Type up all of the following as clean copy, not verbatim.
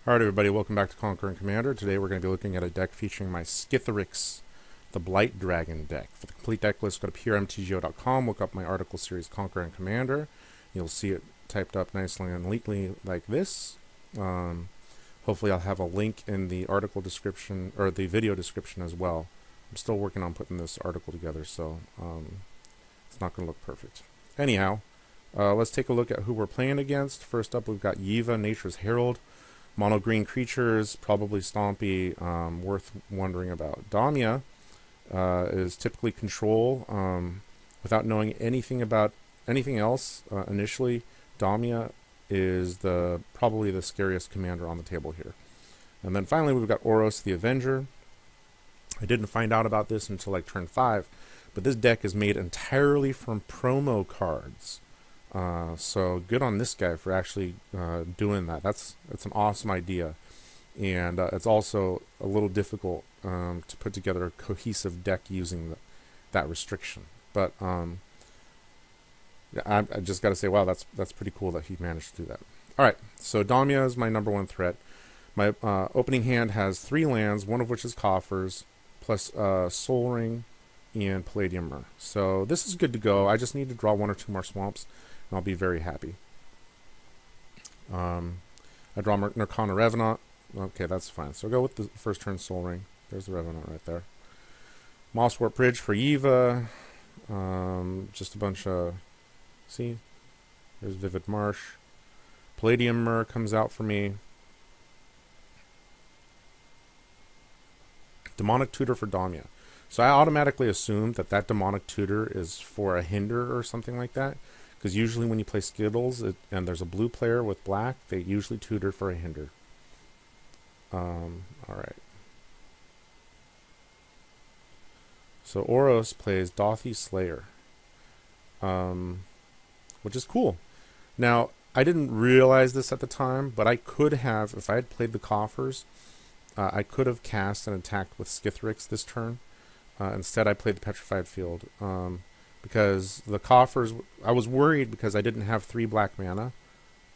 Alright everybody, welcome back to Conquer and Commander. Today we're going to be looking at a deck featuring my Skithiryx, the Blight Dragon deck. For the complete deck list, go to puremtgo.com, look up my article series Conquer and Commander. You'll see it typed up nicely and neatly like this. Hopefully I'll have a link in the article description, or the video description as well. I'm still working on putting this article together, so it's not going to look perfect. Anyhow, let's take a look at who we're playing against. First up, we've got Yeva, Nature's Herald. Mono green creatures, probably stompy, worth wondering about. Damia is typically control. Without knowing anything about anything else, initially, Damia is probably the scariest commander on the table here. And then finally, we've got Oros, the Avenger. I didn't find out about this until like turn 5, but this deck is made entirely from promo cards. So good on this guy for actually doing that. That's an awesome idea, and it's also a little difficult to put together a cohesive deck using that restriction. But I just got to say, wow, that's pretty cool that he managed to do that. All right, so Damia is my number one threat. My opening hand has 3 lands, one of which is coffers, plus Soul Ring and Palladium Myr. So this is good to go. I just need to draw 1 or 2 more swamps, and I'll be very happy. I draw Narcana Revenant. Okay, that's fine. So I'll go with the first turn Soul Ring. There's the Revenant right there. Mosswarp Bridge for Yeva. Just a bunch of... See? There's Vivid Marsh. Palladium Myr comes out for me. Demonic Tutor for Damia. So I automatically assumed that Demonic Tutor is for a hinder or something like that. Because usually when you play Skittles and there's a blue player with black, they usually tutor for a hinder. Alright. So Oros plays Dothy Slayer. Which is cool. Now, I didn't realize this at the time, but I could have, if I had played the coffers, I could have cast and attacked with Skithiryx this turn. Instead, I played the Petrified Field. Because the coffers, I was worried because I didn't have 3 black mana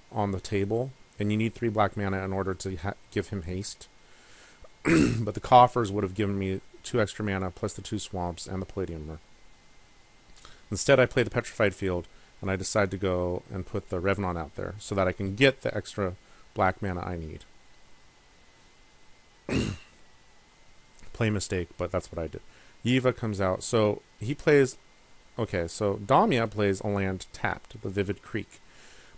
on the table, and you need 3 black mana in order to give him haste. But the coffers would have given me 2 extra mana plus the 2 swamps and the Palladium Myr. Instead, I played the Petrified Field, and I decided to go and put the Revenant out there so that I can get the extra black mana I need. Play mistake, but that's what I did. Yeva comes out, so he plays... Okay, so Damia plays a land tapped, the Vivid Creek.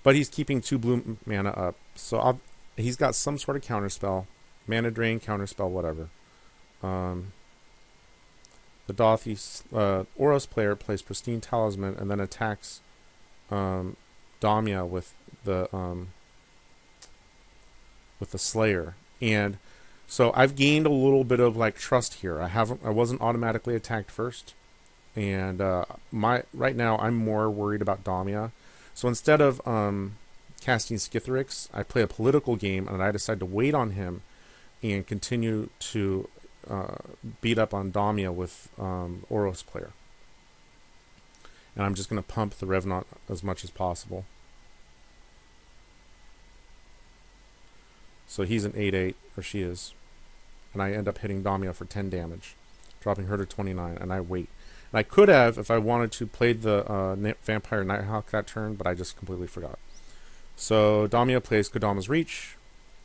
But he's keeping 2 blue mana up. So he's got some sort of counterspell. Mana Drain, counterspell, whatever. The Dothy Oros player plays Pristine Talisman and then attacks Damia with the Slayer. And so I've gained a little bit of like trust here. I wasn't automatically attacked first. And right now, I'm more worried about Damia. So instead of casting Skithiryx, I play a political game, and I decide to wait on him and continue to beat up on Damia with Oros player. And I'm just going to pump the Revenant as much as possible. So he's an 8/8, or she is. And I end up hitting Damia for 10 damage, dropping her to 29, and I wait. I could have, if I wanted to, played the Vampire Nighthawk that turn, but I just completely forgot. So Damia plays Kodama's Reach,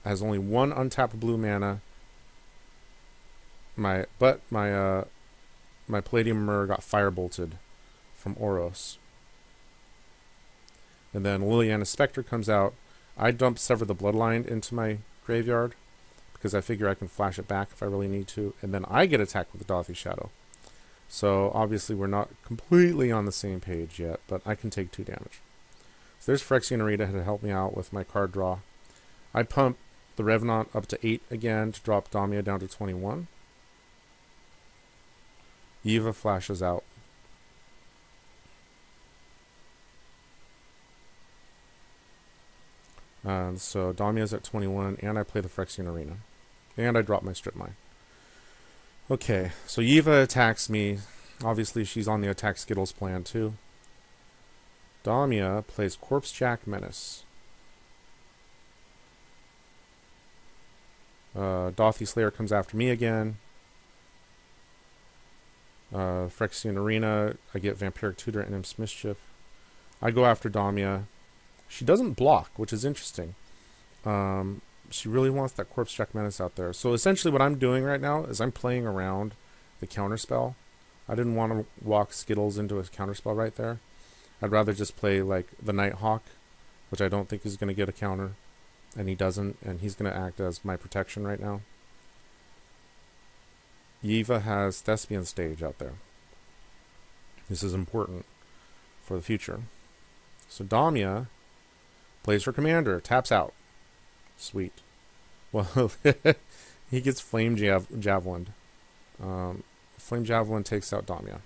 has only 1 untapped blue mana. My Palladium Myr got firebolted from Oros. And then Liliana's Spectre comes out. I dump Sever the Bloodline into my graveyard because I figure I can flash it back if I really need to. And then I get attacked with the Dothy Shadow. So obviously we're not completely on the same page yet, but I can take 2 damage. So there's Phyrexian Arena to help me out with my card draw. I pump the Revenant up to 8 again to drop Damia down to 21. Yeva flashes out. So Damia's at 21, and I play the Phyrexian Arena. And I drop my Strip Mine. Okay, so Yeva attacks me. Obviously, she's on the Attack Skittles plan, too. Damia plays Corpsejack Menace. Dauthi Slayer comes after me again. Phyrexian Arena, I get Vampiric Tutor and Imps Mischief. I go after Damia. She doesn't block, which is interesting. She really wants that Corpse Jack Menace out there. So essentially what I'm doing right now is I'm playing around the counterspell. I didn't want to walk Skittles into a counterspell right there. I'd rather just play like the Nighthawk, which I don't think is going to get a counter. And he doesn't, and he's going to act as my protection right now. Yeva has Thespian Stage out there. This is important for the future. So Damia plays her commander, taps out. Sweet. Well, he gets Flame Javelin. Flame Javelin takes out Damia.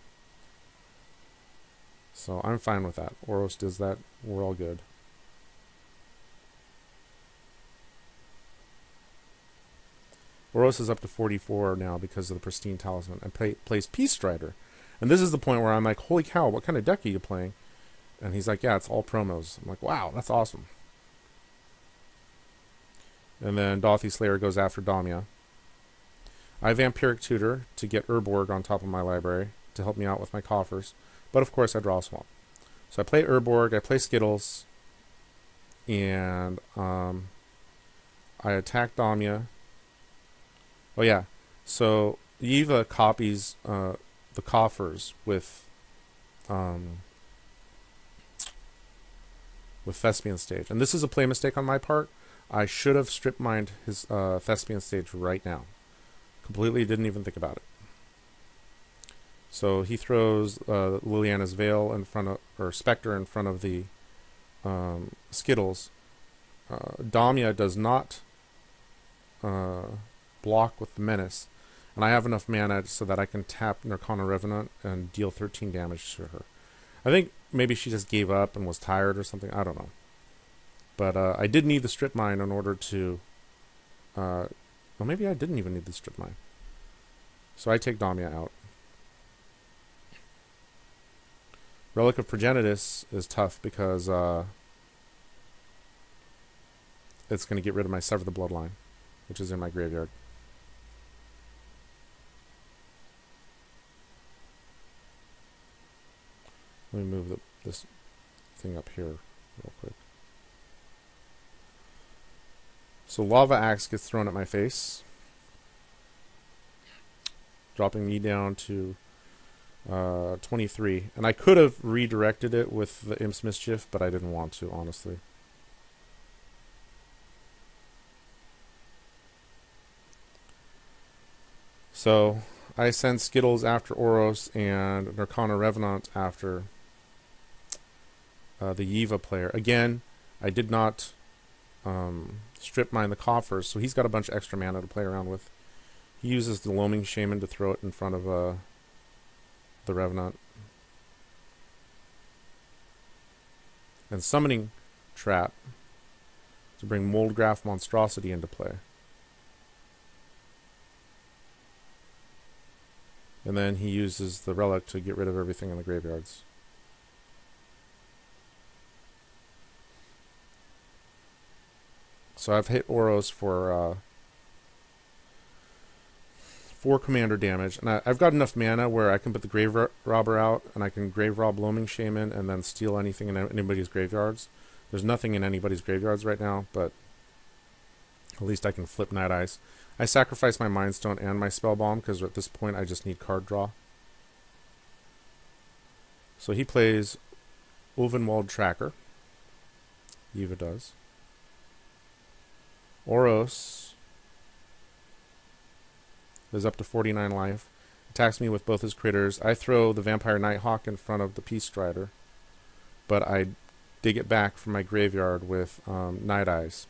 So I'm fine with that. Oros does that. We're all good. Oros is up to 44 now because of the Pristine Talisman and plays Peace Strider. And this is the point where I'm like, holy cow, what kind of deck are you playing? And he's like, yeah, it's all promos. I'm like, wow, that's awesome. And then Dauthi Slayer goes after Damia. I have Vampiric Tutor to get Urborg on top of my library to help me out with my coffers. But of course I draw a swamp. So I play Urborg, I play Skittles, and I attack Damia. Oh yeah, so Yeva copies the coffers with Thespian Stage. And this is a play mistake on my part. I should have strip mined his Thespian Stage right now. Completely didn't even think about it. So he throws Liliana's Veil in front of, or Spectre in front of the Skittles. Damia does not block with the Menace. And I have enough mana so that I can tap Nirkana Revenant and deal 13 damage to her. I think maybe she just gave up and was tired or something. I don't know. But I did need the strip mine in order to... well, maybe I didn't even need the strip mine. So I take Damia out. Relic of Progenitus is tough because it's going to get rid of my Sever the Bloodline, which is in my graveyard. Let me move this thing up here real quick. So Lava Axe gets thrown at my face, dropping me down to 23. And I could have redirected it with the Imp's Mischief, but I didn't want to, honestly. So I send Skittles after Oros and Nirkana Revenant after the Yeva player. Again, I did not strip mine the coffers, so he's got a bunch of extra mana to play around with. He uses the Loaming Shaman to throw it in front of the Revenant. And Summoning Trap to bring Moldgraph Monstrosity into play. And then he uses the Relic to get rid of everything in the graveyards. So I've hit Oros for 4 commander damage, and I've got enough mana where I can put the Grave Robber out, and I can Grave Rob Loaming Shaman, and then steal anything in anybody's graveyards. There's nothing in anybody's graveyards right now, but at least I can flip Night Eyes. I sacrifice my Mind Stone and my Spell Bomb, because at this point I just need card draw. So he plays Ulvenwald Tracker. Yeva does. Oros is up to 49 life. Attacks me with both his critters. I throw the Vampire Nighthawk in front of the Peace Strider, but I dig it back from my graveyard with Night Eyes.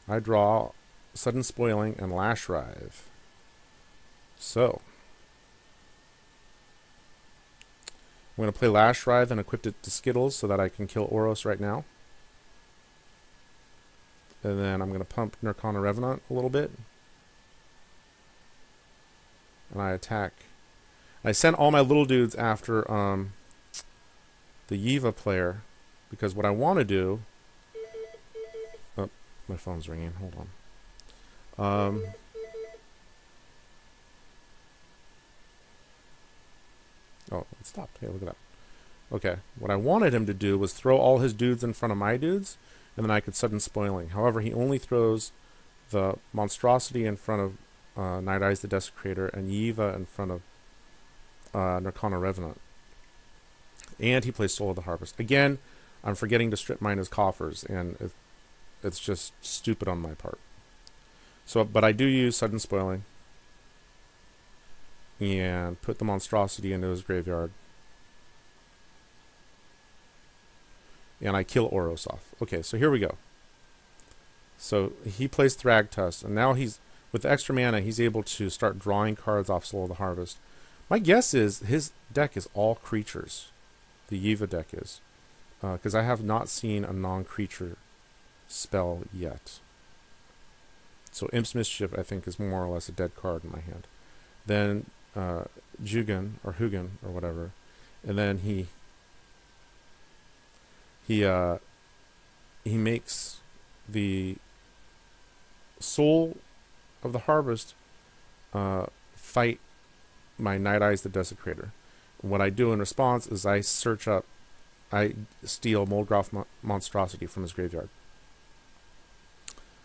I draw Sudden Spoiling and Lash Writhe. So I'm going to play Lash Writhe and equip it to Skittles so that I can kill Oros right now. And then I'm going to pump Nirkana Revenant a little bit. And I attack. I sent all my little dudes after the Yeva player, because what I want to do... Oh, My phone's ringing. Hold on. Oh, it stopped. Hey, look at that. Okay, what I wanted him to do was throw all his dudes in front of my dudes, and then I could sudden spoiling. However, he only throws the monstrosity in front of Night Eyes the Desecrator and Yeva in front of Narcana Revenant. And he plays Soul of the Harvest. Again, I'm forgetting to strip mine his coffers, and it's just stupid on my part. So, but I do use sudden spoiling and put the monstrosity into his graveyard. And I kill Oros off. Okay, so here we go. So he plays Thragtusk, and now he's, with the extra mana, he's able to start drawing cards off Soul of the Harvest. My guess is his deck is all creatures. The Yeva deck is. Because I have not seen a non-creature spell yet. So Imp's Mischief, I think, is more or less a dead card in my hand. Then Jugan, or Hugin, or whatever. And then he makes the Soul of the Harvest fight my Night Eyes the Desecrator. What I do in response is I steal Moldgraf Monstrosity from his graveyard.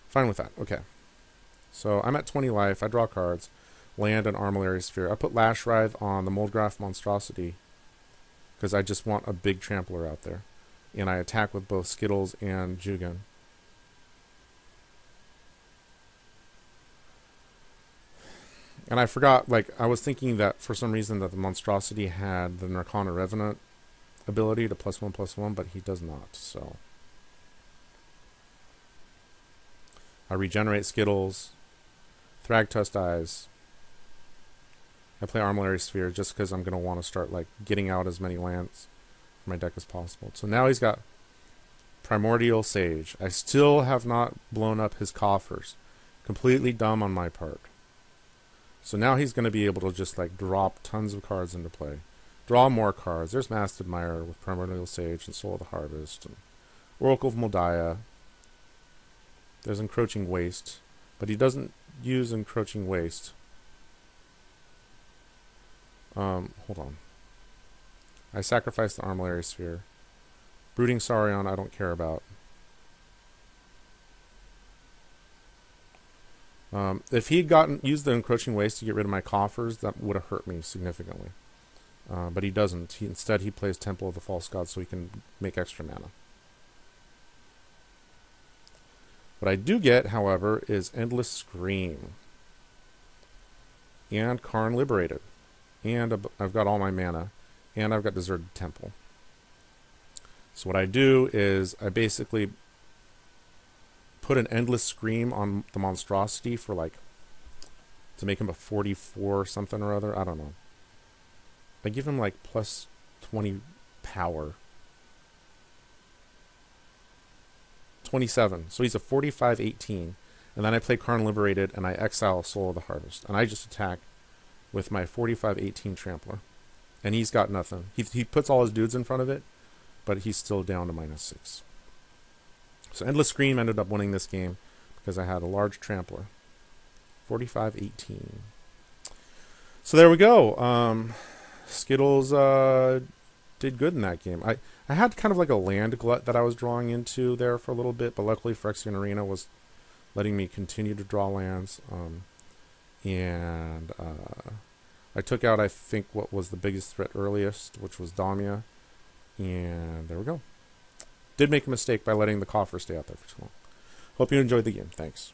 Fine with that. Okay. So I'm at 20 life. I draw cards. Land and Armillary Sphere. I put Lash Writhe on the Moldgraf Monstrosity because I just want a big trampler out there. And I attack with both Skittles and Jugan. And I forgot, like, I was thinking that for some reason that the monstrosity had the Narcana Revenant ability to +1/+1, but he does not, so. I regenerate Skittles, Thragtusk dies. I play Armillary Sphere just because I'm going to want to start, like, getting out as many lands from my deck as possible. So now he's got Primordial Sage. I still have not blown up his coffers. Completely dumb on my part. So now he's going to be able to just like drop tons of cards into play. Draw more cards. There's Masked Admirer with Primordial Sage and Soul of the Harvest. And Oracle of Moldiah. There's Encroaching Waste. But he doesn't use Encroaching Waste. Hold on. I sacrifice the Armillary Sphere. Brooding Saurian I don't care about. If he had used the Encroaching Waste to get rid of my coffers, that would have hurt me significantly. But he doesn't. Instead, he plays Temple of the False God so he can make extra mana. What I do get, however, is Endless Scream. And Karn Liberated. And I've got all my mana. And I've got Deserted Temple. So what I do is I basically put an Endless Scream on the monstrosity for like to make him a 44 something or other. I don't know. I give him like +20 power. 27. So he's a 45/18. And then I play Karn Liberated and I exile Soul of the Harvest. And I just attack with my 45/18 Trampler. And he's got nothing. He puts all his dudes in front of it, but he's still down to -6. So Endless Scream ended up winning this game because I had a large Trampler. 45/18. So there we go. Skittles did good in that game. I had kind of like a land glut that I was drawing into there for a little bit, but luckily Phyrexian Arena was letting me continue to draw lands. And I took out, I think, what was the biggest threat earliest, which was Damia. And there we go. Did make a mistake by letting the coffer stay out there for too long. Hope you enjoyed the game. Thanks.